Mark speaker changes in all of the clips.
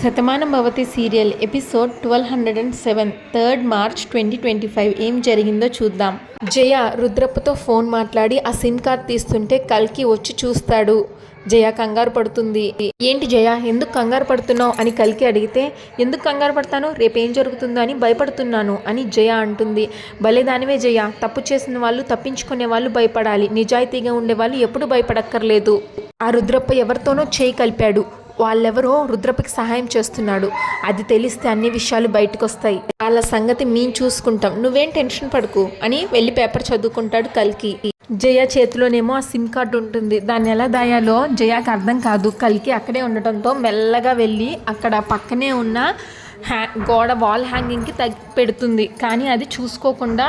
Speaker 1: Shatamanam Bhavati serial episode 1207 3rd March 2025 ఏం జరిగిందో చూద్దాం. జయ రుద్రప్పతో ఫోన్ మాట్లాడి ఆ సిమ్ కార్డ్ తీస్తుంటే కల్కి వచ్చి చూస్తాడు. జయ కంగారు పడుతుంది. ఏంటి జయ, ఎందుకు కంగారు పడుతున్నావు అని కల్కి అడిగితే, ఎందుకు కంగారు పడతాను, రేపేం జరుగుతుందో అని భయపడుతున్నాను అని జయ అంటుంది. భలే దానివే జయ, తప్పు చేసిన వాళ్ళు తప్పించుకునే వాళ్ళు భయపడాలి, నిజాయితీగా ఉండేవాళ్ళు ఎప్పుడు భయపడక్కర్లేదు. ఆ రుద్రప్ప ఎవరితోనో చేయి కలిపాడు, వాళ్ళెవరో రుద్రప్పకి సహాయం చేస్తున్నాడు, అది తెలిస్తే అన్ని విషయాలు బయటకు వస్తాయి, వాళ్ళ సంగతి మేము చూసుకుంటాం, నువ్వేం టెన్షన్ పడకు అని వెళ్ళి పేపర్ చదువుకుంటాడు కల్కి. జయ చేతిలోనేమో ఆ సిమ్ కార్డు ఉంటుంది, దాన్ని ఎలా దాయాలో జయకి అర్థం కాదు. కల్కి అక్కడే ఉండటంతో మెల్లగా వెళ్ళి అక్కడ పక్కనే ఉన్న గోడ వాల్ హ్యాంగింగ్కి పెడుతుంది, కానీ అది చూసుకోకుండా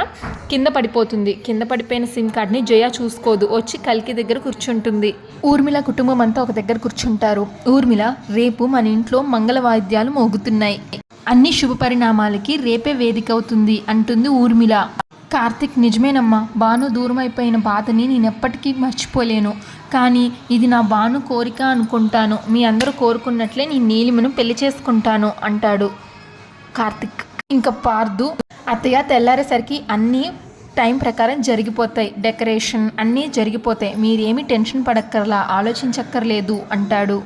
Speaker 1: కింద పడిపోతుంది. కింద పడిపోయిన సిమ్ కార్డ్ని జయ చూసుకోదు, వచ్చి కల్కి దగ్గర కూర్చుంటుంది. ఊర్మిళ కుటుంబం అంతా ఒక దగ్గర కూర్చుంటారు. ఊర్మిళ, రేపు మన ఇంట్లో మంగళ వాయిద్యాలు మోగుతున్నాయి, అన్ని శుభ పరిణామాలకి రేపే వేదిక అవుతుంది అంటుంది ఊర్మిళ. కార్తిక్, నిజమేనమ్మా, భాను దూరం అయిపోయిన బాధని నేనెప్పటికీ మర్చిపోలేను, కానీ ఇది నా భాను కోరిక అనుకుంటాను, మీ అందరూ కోరుకున్నట్లే నేను నీలిమను పెళ్లి చేసుకుంటాను అంటాడు కార్తిక్. ఇంకా పార్దు, అత్తయ్య తెల్లారేసరికి అన్నీ టైం ప్రకారం జరిగిపోతాయి, డెకరేషన్ అన్నీ జరిగిపోతాయి, మీరేమీ టెన్షన్ పడక్కర్లా, ఆలోచించక్కర్లేదు అంటాడు.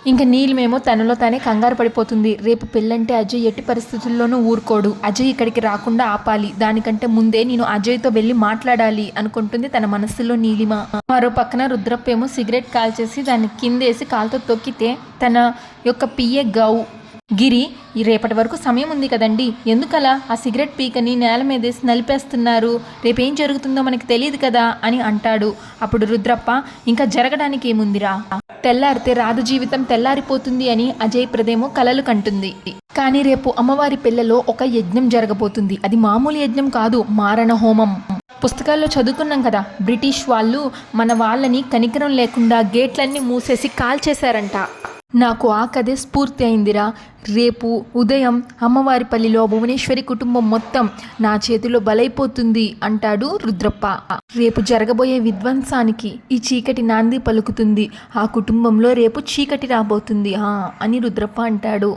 Speaker 1: ఇంకా నీలిమేమో తనలో తానే కంగారు పడిపోతుంది. రేపు పెళ్ళంటే అజయ్ ఎట్టి పరిస్థితుల్లోనూ ఊరుకోడు, అజయ్ ఇక్కడికి రాకుండా ఆపాలి, దానికంటే ముందే నేను అజయ్తో వెళ్ళి మాట్లాడాలి అనుకుంటుంది తన మనస్సులో నీలిమ. మరో పక్కన రుద్రప్ప ఏమో సిగరెట్ కాల్చేసి దాన్ని కిందేసి కాలుతో తొక్కితే తన యొక్క పిఏ గిరి, రేపటి వరకు సమయం ఉంది కదండి, ఎందుకలా ఆ సిగరెట్ పీకని నేల మీదేసి నలిపేస్తున్నారు, రేపేం జరుగుతుందో మనకి తెలియదు కదా అని అంటాడు. అప్పుడు రుద్రప్ప, ఇంకా జరగడానికి ఏముందిరా, తెల్లారితే రాధ జీవితం తెల్లారిపోతుంది అని అజయ్ ప్రదేమో కలలు కంటుంది. కానీ రేపు అమ్మవారి పెళ్లలో ఒక యజ్ఞం జరగబోతుంది, అది మామూలు యజ్ఞం కాదు, మారణ హోమం. పుస్తకాల్లో చదువుకున్నాం కదా, బ్రిటిష్ వాళ్ళు మన వాళ్ళని కనికరం లేకుండా గేట్లన్నీ మూసేసి కాల్చేశారంట. నాకు ఆ కథే స్ఫూర్తి అయిందిరా, రేపు ఉదయం అమ్మవారిపల్లిలో భువనేశ్వరి కుటుంబం మొత్తం నా చేతిలో బలైపోతుంది అంటాడు రుద్రప్ప. రేపు జరగబోయే విధ్వంసానికి ఈ చీకటి నాంది పలుకుతుంది, ఆ కుటుంబంలో రేపు చీకటి రాబోతుంది అని రుద్రప్ప అంటాడు.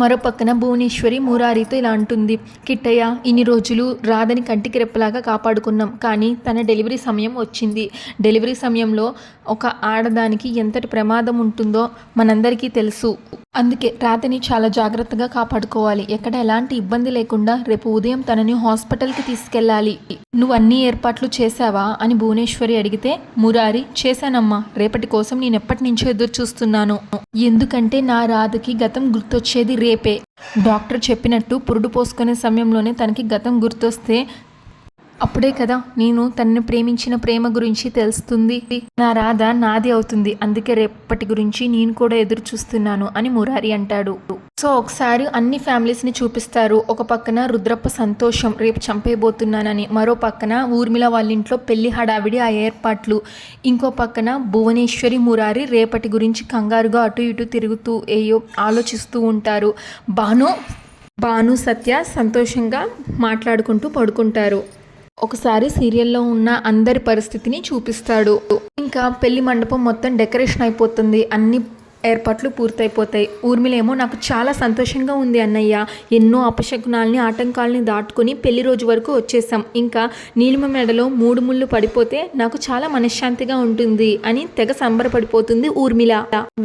Speaker 1: మరో పక్కన భువనేశ్వరి మురారితో ఇలా అంటుంది, కిట్టయ్య, ఇన్ని రోజులు రాధని కంటికి రెప్పలాగా కాపాడుకున్నాం, కానీ తన డెలివరీ సమయం వచ్చింది, డెలివరీ సమయంలో ఒక ఆడదానికి ఎంతటి ప్రమాదం ఉంటుందో మనందరికీ తెలుసు, అందుకే రాధని చాలా జాగ్రత్తగా కాపాడుకోవాలి, ఎక్కడ ఎలాంటి ఇబ్బంది లేకుండా రేపు ఉదయం తనని హాస్పిటల్కి తీసుకెళ్ళాలి, నువ్వు అన్ని ఏర్పాట్లు చేశావా అని భువనేశ్వరి అడిగితే, మురారి, చేశానమ్మా, రేపటి కోసం నేను ఎప్పటి నుంచో ఎదురు చూస్తున్నాను, ఎందుకంటే నా రాధకి గతం గుర్తొచ్చేది రేపే, డాక్టర్ చెప్పినట్టు పురుడు పోసుకునే సమయంలోనే తనకి గతం గుర్తొస్తే అప్పుడే కదా నేను తనని ప్రేమించిన ప్రేమ గురించి తెలుస్తుంది, నా రాధ నాది అవుతుంది, అందుకే రేపటి గురించి నేను కూడా ఎదురు చూస్తున్నాను అని మురారి అంటాడు. సో ఒకసారి అన్ని ఫ్యామిలీస్ని చూపిస్తారు. ఒక పక్కన రుద్రప్ప సంతోషం, రేపు చంపేయబోతున్నానని, మరో పక్కన ఊర్మిళ వాళ్ళ ఇంట్లో పెళ్లి హడావిడి, ఆ ఏర్పాట్లు, ఇంకో పక్కన భువనేశ్వరి మురారి రేపటి గురించి కంగారుగా అటు ఇటు తిరుగుతూ ఏయో ఆలోచిస్తూ ఉంటారు. భాను సత్య సంతోషంగా మాట్లాడుకుంటూ పడుకుంటారు. ఒకసారి సీరియల్లో ఉన్న అందరి పరిస్థితిని చూపిస్తాడు. ఇంకా పెళ్లి మండపం మొత్తం డెకరేషన్ అయిపోతుంది, అన్ని ఏర్పాట్లు పూర్తయిపోతాయి. ఊర్మిళేమో, నాకు చాలా సంతోషంగా ఉంది అన్నయ్య, ఎన్నో అపశకునాల్ని ఆటంకాలని దాటుకుని పెళ్లి రోజు వరకు వచ్చేసాం, ఇంకా నీలిమ మెడలో 3 ముళ్ళు పడిపోతే నాకు చాలా మనశ్శాంతిగా ఉంటుంది అని తెగ సంబరపడిపోతుంది ఊర్మిళ.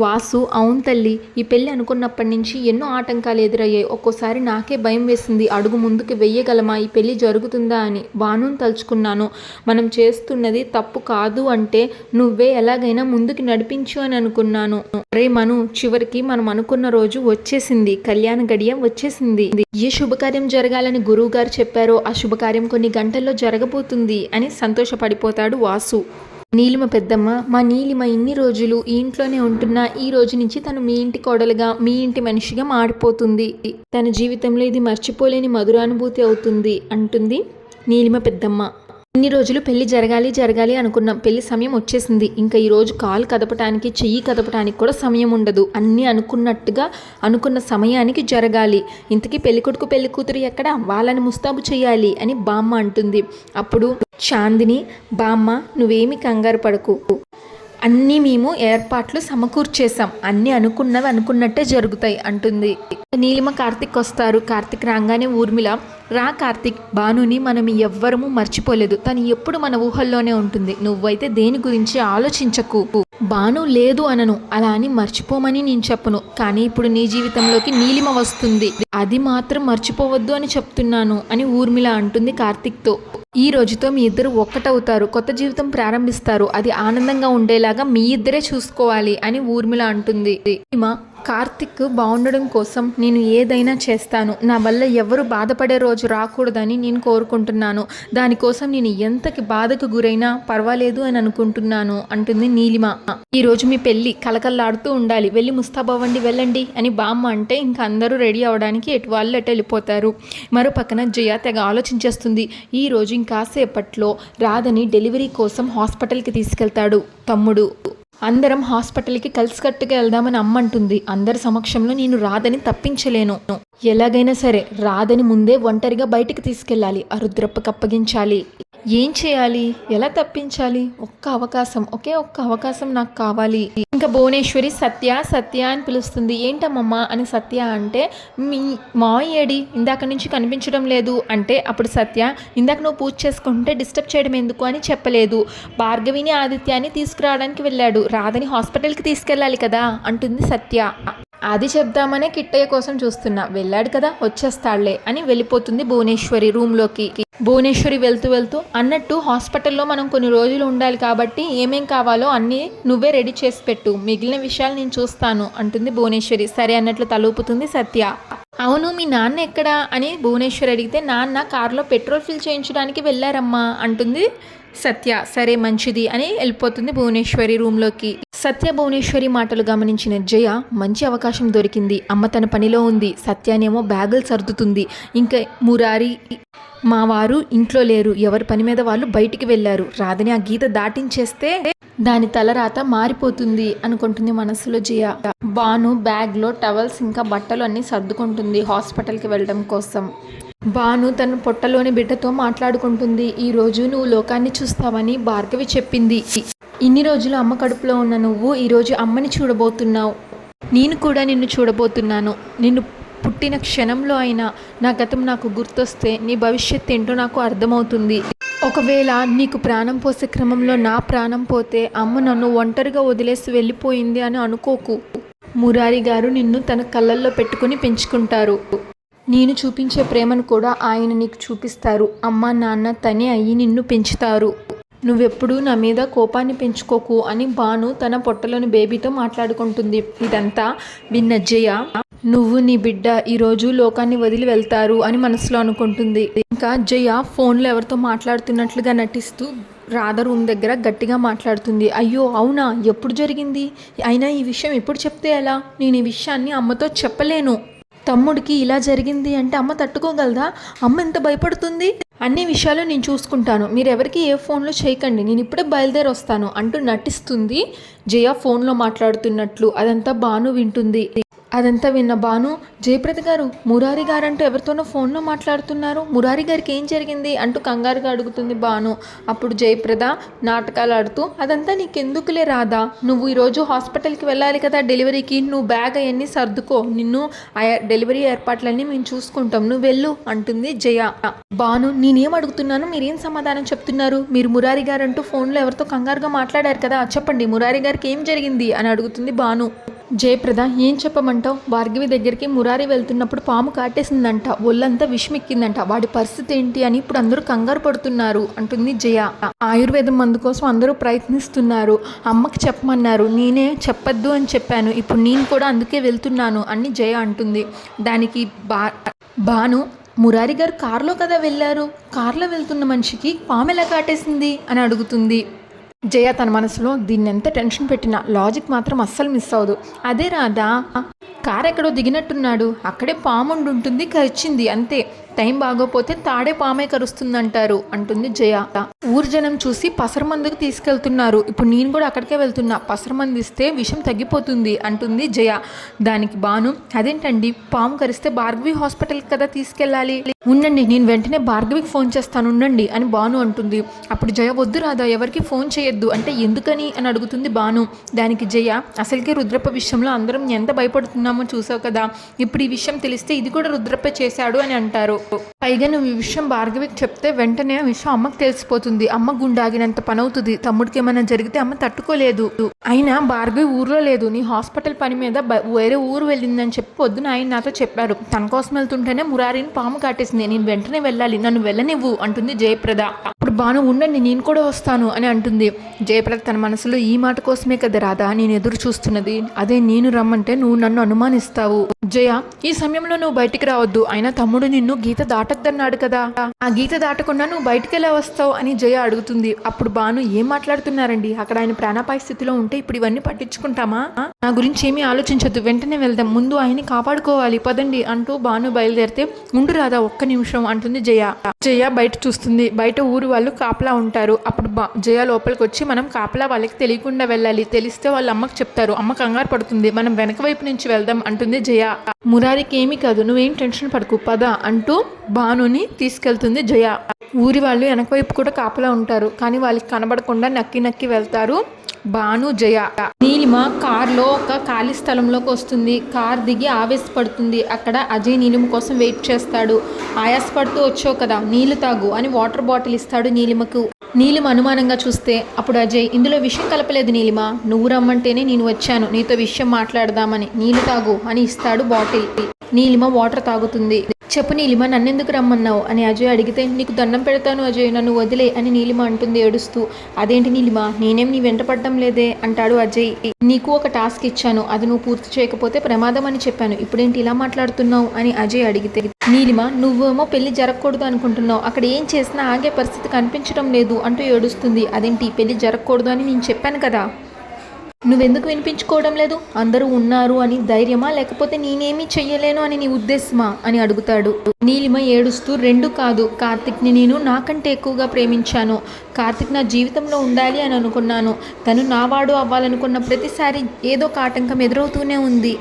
Speaker 1: వాసు, అవును తల్లి, ఈ పెళ్లి అనుకున్నప్పటి నుంచి ఎన్నో ఆటంకాలు ఎదురయ్యాయి, ఒక్కోసారి నాకే భయం వేసింది, అడుగు ముందుకు వెయ్యగలమా, ఈ పెళ్లి జరుగుతుందా అని, భానుని తలుచుకున్నాను, మనం చేస్తున్నది తప్పు కాదు అంటే నువ్వే ఎలాగైనా ముందుకు నడిపించు అని అనుకున్నాను. మను, చివరికి మనం అనుకున్న రోజు వచ్చేసింది, కళ్యాణ గడియ వచ్చేసింది, ఏ శుభకార్యం జరగాలని గురువు గారు చెప్పారో ఆ శుభకార్యం కొన్ని గంటల్లో జరగబోతుంది అని సంతోషపడిపోతాడు వాసు. నీలిమ పెద్దమ్మ, మా నీలిమ ఇన్ని రోజులు ఈ ఇంట్లోనే ఉంటున్నా, ఈ రోజు నుంచి తను మీ ఇంటి కోడలుగా, మీ ఇంటి మనిషిగా మారిపోతుంది, తన జీవితంలో ఇది మర్చిపోలేని మధురానుభూతి అవుతుంది అంటుంది నీలిమ పెద్దమ్మ. ఇన్ని రోజులు పెళ్లి జరగాలి అనుకున్నాం, పెళ్లి సమయం వచ్చేసింది, ఇంకా ఈరోజు కాలు కదపటానికి, చెయ్యి కదపటానికి కూడా సమయం ఉండదు, అన్నీ అనుకున్నట్టుగా అనుకున్న సమయానికి జరగాలి, ఇంతకీ పెళ్ళికొడుకు పెళ్లి కూతురు ఎక్కడ, వాళ్ళని ముస్తాబు చేయాలి అని బామ్మ అంటుంది. అప్పుడు చాందిని, బామ్మ నువ్వేమి కంగారు పడకు, అన్నీ మేము ఏర్పాట్లు సమకూర్చేసాం, అన్నీ అనుకున్నవి అనుకున్నట్టే జరుగుతాయి అంటుంది. నీలిమ కార్తిక్ వస్తారు. కార్తిక్ రాగానే ఊర్మిళ, రా కార్తిక్, భానుని మనం ఎవ్వరము మర్చిపోలేదు, తను ఎప్పుడు మన ఊహల్లోనే ఉంటుంది, నువ్వైతే దేని గురించి ఆలోచించకు. భాను లేదు అనను, అలా అని మర్చిపోమని నేను చెప్పను, కానీ ఇప్పుడు నీ జీవితంలోకి నీలిమ వస్తుంది, అది మాత్రం మర్చిపోవద్దు అని చెప్తున్నాను అని ఊర్మిళ అంటుంది కార్తిక్తో. ఈ రోజుతో మీ ఇద్దరు ఒక్కటవుతారు, కొత్త జీవితం ప్రారంభిస్తారు, అది ఆనందంగా ఉండేలాగా మీ ఇద్దరే చూసుకోవాలి అని ఊర్మిళ అంటుంది. కార్తిక్ బాగుండడం కోసం నేను ఏదైనా చేస్తాను, నా వల్ల ఎవరు బాధపడే రోజు రాకూడదని నేను కోరుకుంటున్నాను, దానికోసం నేను ఎంతకి బాధకు గురైనా పర్వాలేదు అని అనుకుంటున్నాను అంటుంది నీలిమ. ఈరోజు మీ పెళ్ళి కలకల్లాడుతూ ఉండాలి, వెళ్ళి ముస్తాబవ్వండి, వెళ్ళండి అని బామ్మ అంటే ఇంకా అందరూ రెడీ అవ్వడానికి ఎటు వాళ్ళు ఎటు వెళ్ళిపోతారు. మరో పక్కన జయ తెగ ఆలోచించేస్తుంది. ఈరోజు ఇంకాసేపట్లో రాధని డెలివరీ కోసం హాస్పిటల్కి తీసుకెళ్తాడు తమ్ముడు. అందరం హాస్పిటల్కి కలిసికట్టుగా వెళ్దామని అమ్మంటుంది. అందరి సమక్షంలో నేను రాధని తప్పించలేను, ఎలాగైనా సరే రాధని ముందే ఒంటరిగా బయటికి తీసుకెళ్ళాలి, ఆ రుద్రప్పకి అప్పగించాలి. ఏం చేయాలి, ఎలా తప్పించాలి, ఒకే ఒక్క అవకాశం నాకు కావాలి. ఇంకా భువనేశ్వరి సత్య సత్య అని పిలుస్తుంది. ఏంటమ్మమ్మ అని సత్య అంటే, మీ మావయ్య ఏడి, ఇందాక నుంచి కనిపించడం లేదు అంటే, అప్పుడు సత్య, ఇందాక నువ్వు పూజ చేసుకుంటే డిస్టర్బ్ చేయడం ఎందుకు అని చెప్పలేదు, భార్గవిని ఆదిత్యాన్ని తీసుకురావడానికి వెళ్ళాడు, రాధని హాస్పిటల్కి తీసుకెళ్ళాలి కదా అంటుంది సత్య. అది చెప్దామనే కిట్టయ్య కోసం చూస్తున్నా, వెళ్ళాడు కదా వచ్చేస్తాడులే అని వెళ్ళిపోతుంది భువనేశ్వరి రూమ్లోకి. భువనేశ్వరి వెళ్తూ అన్నట్టు హాస్పిటల్లో మనం కొన్ని రోజులు ఉండాలి కాబట్టి ఏమేం కావాలో అన్నీ నువ్వే రెడీ చేసి పెట్టు, మిగిలిన విషయాలు నేను చూస్తాను అంటుంది భువనేశ్వరి. సరే అన్నట్లు తలూపుతుంది సత్య. అవును మీ నాన్న ఎక్కడా అని భువనేశ్వరి అడిగితే, నాన్న కారులో పెట్రోల్ ఫిల్ చేయించడానికి వెళ్ళారమ్మా అంటుంది సత్య. సరే మంచిది అని వెళ్ళిపోతుంది భువనేశ్వరి రూమ్లోకి. సత్య భువనేశ్వరి మాటలు గమనించిన జయ, మంచి అవకాశం దొరికింది, అమ్మ తన పనిలో ఉంది, సత్యానేమో బ్యాగులు సర్దుతుంది, ఇంకా మురారి మా వారు ఇంట్లో లేరు, ఎవరి పని మీద వాళ్ళు బయటికి వెళ్ళారు, రాధని ఆ గీత దాటించేస్తే దాని తలరాత మారిపోతుంది అనుకుంటుంది మనసులో జయ. భాను బ్యాగ్లో టవల్స్ ఇంకా బట్టలు అన్నీ సర్దుకుంటుంది హాస్పిటల్కి వెళ్ళడం కోసం. భాను తన పొట్టలోని బిడ్డతో మాట్లాడుకుంటుంది. ఈరోజు నువ్వు లోకాన్ని చూస్తావని భార్గవి చెప్పింది, ఇన్ని రోజులు అమ్మ కడుపులో ఉన్న నువ్వు ఈరోజు అమ్మని చూడబోతున్నావు, నేను కూడా నిన్ను చూడబోతున్నాను, నిన్ను పుట్టిన క్షణంలో అయినా నా గతం నాకు గుర్తొస్తే నీ భవిష్యత్తు ఏంటో నాకు అర్థమవుతుంది. ఒకవేళ నీకు ప్రాణం పోసే క్రమంలో నా ప్రాణం పోతే అమ్మ నన్ను ఒంటరిగా వదిలేసి వెళ్ళిపోయింది అని అనుకోకు, మురారి గారు నిన్ను తన కళ్ళల్లో పెట్టుకుని పెంచుకుంటారు, నేను చూపించే ప్రేమను కూడా ఆయన నీకు చూపిస్తారు, అమ్మ నాన్న తనే అయ్యి నిన్ను పెంచుతారు, నువ్వెప్పుడూ నా మీద కోపాన్ని పెంచుకోకు అని భాను తన పొట్టలోని బేబీతో మాట్లాడుకుంటుంది. ఇదంతా విన్న జయ, నువ్వు నీ బిడ్డ ఈరోజు లోకాన్ని వదిలి వెళ్తారు అని మనసులో అనుకుంటుంది. ఇంకా జయ ఫోన్లో ఎవరితో మాట్లాడుతున్నట్లుగా నటిస్తూ రాధ రూమ్ దగ్గర గట్టిగా మాట్లాడుతుంది. అయ్యో అవునా, ఎప్పుడు జరిగింది, అయినా ఈ విషయం ఎప్పుడు చెప్తే ఎలా, నేను ఈ విషయాన్ని అమ్మతో చెప్పలేను, తమ్ముడికి ఇలా జరిగింది అంటే అమ్మ తట్టుకోగలదా, అమ్మ ఎంత భయపడుతుంది, అన్ని విషయాలు నేను చూసుకుంటాను, మీరు ఎవరికి ఏ ఫోన్లో చేయకండి, నేను ఇప్పుడే బయలుదేరి వస్తాను అంటూ నటిస్తుంది జయ ఫోన్లో మాట్లాడుతున్నట్లు. అదంతా భాను వింటుంది. అదంతా విన్న భాను, జయప్రద గారు, మురారి గారు అంటూ ఎవరితోనో ఫోన్లో మాట్లాడుతున్నారు, మురారి గారికి ఏం జరిగింది అంటూ కంగారుగా అడుగుతుంది భాను. అప్పుడు జయప్రద నాటకాలు ఆడుతూ, అదంతా నీకెందుకులే రాదా, నువ్వు ఈరోజు హాస్పిటల్కి వెళ్ళాలి కదా డెలివరీకి, నువ్వు బ్యాగ్ అవన్నీ సర్దుకో, నిన్ను డెలివరీ ఏర్పాట్లన్నీ మేము చూసుకుంటాం, నువ్వు వెళ్ళు అంటుంది జయ. భాను, నేనేం అడుగుతున్నాను మీరేం సమాధానం చెప్తున్నారు, మీరు మురారి గారు అంటూ ఫోన్లో ఎవరితో కంగారుగా మాట్లాడారు కదా, చెప్పండి మురారి గారికి ఏం జరిగింది అని అడుగుతుంది భాను. జయప్రద, ఏం చెప్పమంటావు, భార్గవి దగ్గరికి మురారి వెళ్తున్నప్పుడు పాము కాటేసిందంట, ఒళ్ళంతా విషమెక్కిందంట, వాడి పరిస్థితి ఏంటి అని ఇప్పుడు అందరూ కంగారు పడుతున్నారు అంటుంది జయ. ఆయుర్వేదం మందు కోసం అందరూ ప్రయత్నిస్తున్నారు, అమ్మకి చెప్పమన్నారు, నేనే చెప్పద్దు అని చెప్పాను, ఇప్పుడు నేను కూడా అందుకే వెళ్తున్నాను అని జయ అంటుంది. దానికి భాను, మురారి గారు కారులో కదా వెళ్ళారు, కారులో వెళ్తున్న మనిషికి పాము ఎలా కాటేసింది అని అడుగుతుంది. జయ తన మనసులో, దీన్ని ఎంత టెన్షన్ పెట్టినా లాజిక్ మాత్రం అస్సలు మిస్ అవ్వదు, అదే రాదా, కారు ఎక్కడో దిగినట్టున్నాడు, అక్కడే పాము ఉంటుంది కరిచింది అంతే, టైం బాగోపోతే తాడే పామే కరుస్తుందంటారు అంటుంది జయ. ఊరు జనం చూసి పసరమందుకు తీసుకెళ్తున్నారు, ఇప్పుడు నేను కూడా అక్కడికే వెళ్తున్నా, పసరమంది ఇస్తే విషం తగ్గిపోతుంది అంటుంది జయ. దానికి భాను, అదేంటండి పాము కరిస్తే భార్గవి హాస్పిటల్కి కదా తీసుకెళ్ళాలి, ఉండండి, నేను వెంటనే భార్గవికి ఫోన్ చేస్తాను ఉండండి అని భాను అంటుంది. అప్పుడు జయ వద్దు రాధా, ఎవరికి ఫోన్ చేయొద్దు అంటే ఎందుకని అని అడుగుతుంది భాను. దానికి జయ అసలుకే రుద్రప్ప విషయంలో అందరం ఎంత భయపడుతున్నామో చూసావు కదా, ఇప్పుడు ఈ విషయం తెలిస్తే ఇది కూడా రుద్రప్ప చేశాడు అని అంటారు. పైగా నువ్వు ఈ విషయం భార్గవికి చెప్తే వెంటనే ఆ విషయం అమ్మకు తెలిసిపోతుంది. అమ్మ గుండాగినంత పని అవుతుంది. తమ్ముడికి ఏమైనా జరిగితే అమ్మ తట్టుకోలేదు. అయినా భార్గవి ఊర్లో లేదు, నీ హాస్పిటల్ పని మీద వేరే ఊరు వెళ్ళిందని చెప్పి పొద్దున ఆయన నాతో చెప్పారు. తన కోసం వెళ్తుంటేనే మురారిని పాము కాటేసింది. నేను వెంటనే వెళ్ళాలి, నన్ను వెళ్ళనివ్వు అంటుంది జయప్రద. అప్పుడు భాను ఉండండి నేను కూడా వస్తాను అని అంటుంది. జయప్రద తన మనసులో ఈ మాట కోసమే కదా రాధా నేను ఎదురు చూస్తున్నది, అదే నేను రమ్మంటే నువ్వు నన్ను అనుమానిస్తావు. జయ ఈ సమయంలో నువ్వు బయటికి రావద్దు, అయినా తమ్ముడు నిన్ను గీత దాటద్దన్నాడు కదా, ఆ గీత దాటకుండా నువ్వు బయటికి ఎలా వస్తావు అని జయ అడుగుతుంది. అప్పుడు భాను ఏం మాట్లాడుతున్నారండి, అక్కడ ఆయన ప్రాణాపాయ స్థితిలో ఉంటే ఇప్పుడు ఇవన్నీ పట్టించుకుంటామా, నా గురించి ఏమీ ఆలోచించద్దు, వెంటనే వెళ్దాం, ముందు ఆయన్ని కాపాడుకోవాలి పదండి అంటూ భాను బయలుదేరితే ఉండు రాధా ఒక్క నిమిషం అంటుంది జయ. జయ బయట చూస్తుంది. బయట ఊరు వాళ్ళు కాపలా ఉంటారు. అప్పుడు జయ లోపలికి వచ్చి మనం కాపలా వాళ్ళకి తెలియకుండా వెళ్ళాలి, తెలిస్తే వాళ్ళ అమ్మకి చెప్తారు, అమ్మ కంగారు పడుతుంది, మనం వెనక వైపు నుంచి వెళ్దాం అంటుంది జయ. మురారికి ఏమీ కాదు, నువ్వేం టెన్షన్ పడకు పద అంటూ భానుని తీసుకెళ్తుంది జయ. ఊరి వాళ్ళు వెనక వైపు కూడా కాపలా ఉంటారు, కానీ వాళ్ళకి కనబడకుండా నక్కి నక్కి వెళ్తారు భాను జయ. నీలిమ కార్లో ఒక ఖాళీ స్థలంలోకి వస్తుంది. కార్ దిగి ఆవేశపడుతుంది. అక్కడ అజయ్ నీలిమ కోసం వెయిట్ చేస్తాడు. ఆయాసపడుతూ వచ్చావు కదా నీళ్లు తాగు అని వాటర్ బాటిల్ ఇస్తాడు నీలిమకు. నీలిమ అనుమానంగా చూస్తే అప్పుడు అజయ్ ఇందులో విషయం కలపలేదు నీలిమ, నువ్వు రమ్మంటేనే నేను వచ్చాను, నీతో విషయం మాట్లాడదామని, నీళ్లు తాగు అని ఇస్తాడు బాటిల్. నీలిమ వాటర్ తాగుతుంది. చెప్పు నీలిమ నన్నెందుకు రమ్మన్నావు అని అజయ్ అడిగితే నీకు దండం పెడతాను అజయ్ నన్ను వదిలే అని నీలిమ అంటుంది ఏడుస్తూ. అదేంటి నీలిమ నేనేం నీ వెంట పడ్డం లేదే అంటాడు అజయ్. నీకు ఒక టాస్క్ ఇచ్చాను, అది నువ్వు పూర్తి చేయకపోతే ప్రమాదం అని చెప్పాను, ఇప్పుడేంటి ఇలా మాట్లాడుతున్నావు అని అజయ్ అడిగితే నీలిమ నువ్వేమో పెళ్లి జరగకూడదు అనుకుంటున్నావు, అక్కడ ఏం చేసినా ఆగే పరిస్థితి కనిపించడం లేదు అంటూ ఏడుస్తుంది. అదేంటి పెళ్లి జరగకూడదు అని నేను చెప్పాను కదా, నువ్వెందుకు వినిపించుకోవడం లేదు, అందరూ ఉన్నారు అని ధైర్యమా లేకపోతే నేనేమీ చెయ్యలేను అని నీ ఉద్దేశమా అని అడుగుతాడు. నీలిమ ఏడుస్తూ రెండు కాదు, కార్తిక్ని నేను నాకంటే ఎక్కువగా ప్రేమించాను, కార్తిక్ నా జీవితంలో ఉండాలి అని అనుకున్నాను, తను నావాడు అవ్వాలనుకున్న ప్రతిసారి ఏదో ఒక ఆటంకం ఎదురవుతూనే ఉంది,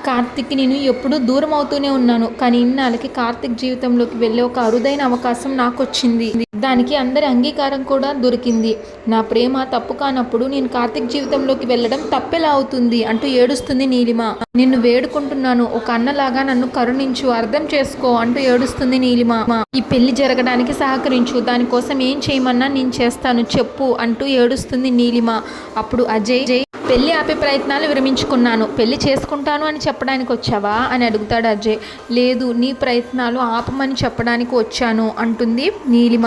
Speaker 1: కార్తిక్కి నేను ఎప్పుడూ దూరం అవుతూనే ఉన్నాను, కానీ ఇన్నాళ్ళకి కార్తిక్ జీవితంలోకి వెళ్ళే ఒక అరుదైన అవకాశం నాకు వచ్చింది, దానికి అందరి అంగీకారం కూడా దొరికింది, నా ప్రేమ తప్పు కానప్పుడు నేను కార్తిక్ జీవితంలోకి వెళ్ళడం తప్పెలా అవుతుంది అంటూ ఏడుస్తుంది నీలిమ. నిన్ను వేడుకుంటున్నాను, ఒక అన్నలాగా నన్ను కరుణించు, అర్థం చేసుకో అంటూ ఏడుస్తుంది నీలిమ. ఈ పెళ్లి జరగడానికి సహకరించు, దానికోసం ఏం చేయమన్నా నేను చేస్తాను చెప్పు అంటూ ఏడుస్తుంది నీలిమ. అప్పుడు అజయ్ పెళ్లి ఆపే ప్రయత్నాలు విరమించుకున్నాను, పెళ్లి చేసుకుంటాను అని చెప్పడానికి వచ్చావా అని అడుగుతాడు అజయ్. లేదు నీ ప్రయత్నాలు ఆపమని చెప్పడానికి వచ్చాను అంటుంది నీలిమ.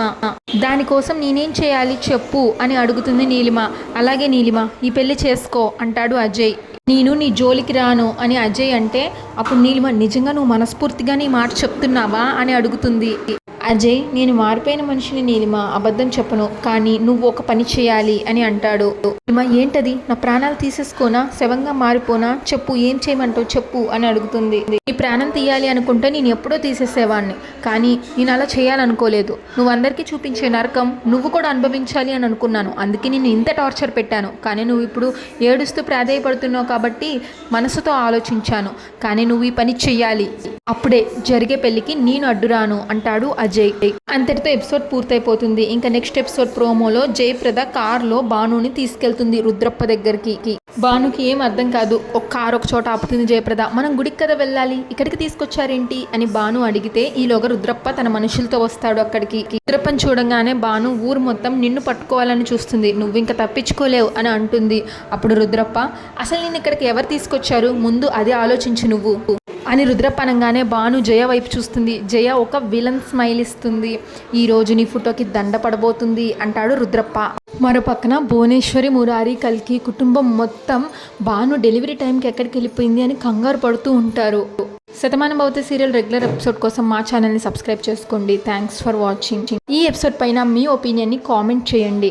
Speaker 1: దానికోసం నేనేం చేయాలి చెప్పు అని అడుగుతుంది నీలిమ. అలాగే నీలిమ ఈ పెళ్లి చేసుకో అంటాడు అజయ్. నేను నీ జోలికి రాను అని అజయ్ అంటే అప్పుడు నీలిమ నిజంగా నువ్వు మనస్ఫూర్తిగా నీ మాట చెప్తున్నావా అని అడుగుతుంది. అజయ్ నేను మారిపోయిన మనిషిని నీలిమ, అబద్ధం చెప్పను, కానీ నువ్వు ఒక పని చేయాలి అని అంటాడు. నీలిమ ఏంటది, నా ప్రాణాలు తీసేసుకోనా, శవంగా మారిపోనా, చెప్పు ఏం చేయమంటావు చెప్పు అని అడుగుతుంది. నీ ప్రాణం తీయాలి అనుకుంటే నేను ఎప్పుడో తీసేసేవాడిని, కానీ నేను అలా చేయాలనుకోలేదు, నువ్వు అందరికీ చూపించే నరకం నువ్వు కూడా అనుభవించాలి అని అనుకున్నాను, అందుకే నేను ఇంత టార్చర్ పెట్టాను, కానీ నువ్వు ఇప్పుడు ఏడుస్తూ ప్రాధేయపడుతున్నావు కాబట్టి మనసుతో ఆలోచించాను, కానీ నువ్వు ఈ పని చెయ్యాలి, అప్పుడే జరిగే పెళ్లికి నేను అడ్డురాను అంటాడు అజయ్. అంతటితో ఎపిసోడ్ పూర్తయిపోతుంది. ఇంకా నెక్స్ట్ ఎపిసోడ్ ప్రోమోలో జయప్రద కార్లో భానుని తీసుకెళ్తుంది రుద్రప్ప దగ్గరికి. భానుకి ఏం అర్థం కాదు, ఒక కారు ఒక చోట ఆపుతుంది జయప్రద. మనం గుడికి కదా వెళ్ళాలి, ఇక్కడికి తీసుకొచ్చారేంటి అని భాను అడిగితే ఈలోగా రుద్రప్ప తన మనుషులతో వస్తాడు అక్కడికి. రుద్రప్పని చూడంగానే భాను ఊరు మొత్తం నిన్ను పట్టుకోవాలని చూస్తుంది, నువ్వు ఇంకా తప్పించుకోలేవు అని అంటుంది. అప్పుడు రుద్రప్ప అసలు నేను ఇక్కడికి ఎవరు తీసుకొచ్చారు, ముందు అదే ఆలోచించు నువ్వు అని రుద్రప్ప అనగానే భాను జయ వైపు చూస్తుంది. జయ ఒక విలన్ స్మైల్ ఇస్తుంది. ఈరోజు నీ ఫోటోకి దండ పడబోతుంది అంటాడు రుద్రప్ప. మరో పక్కన భువనేశ్వరి, మురారి, కల్కి కుటుంబం మొత్తం భాను డెలివరీ టైంకి ఎక్కడికి వెళ్ళిపోయింది అని కంగారు పడుతూ ఉంటారు. Shatamanam Bhavati serial regular episode కోసం మా ఛానల్ని సబ్స్క్రైబ్ చేసుకోండి. Thanks for watching. ఈ ఎపిసోడ్ పైన మీ ఒపీనియన్ని కామెంట్ చేయండి.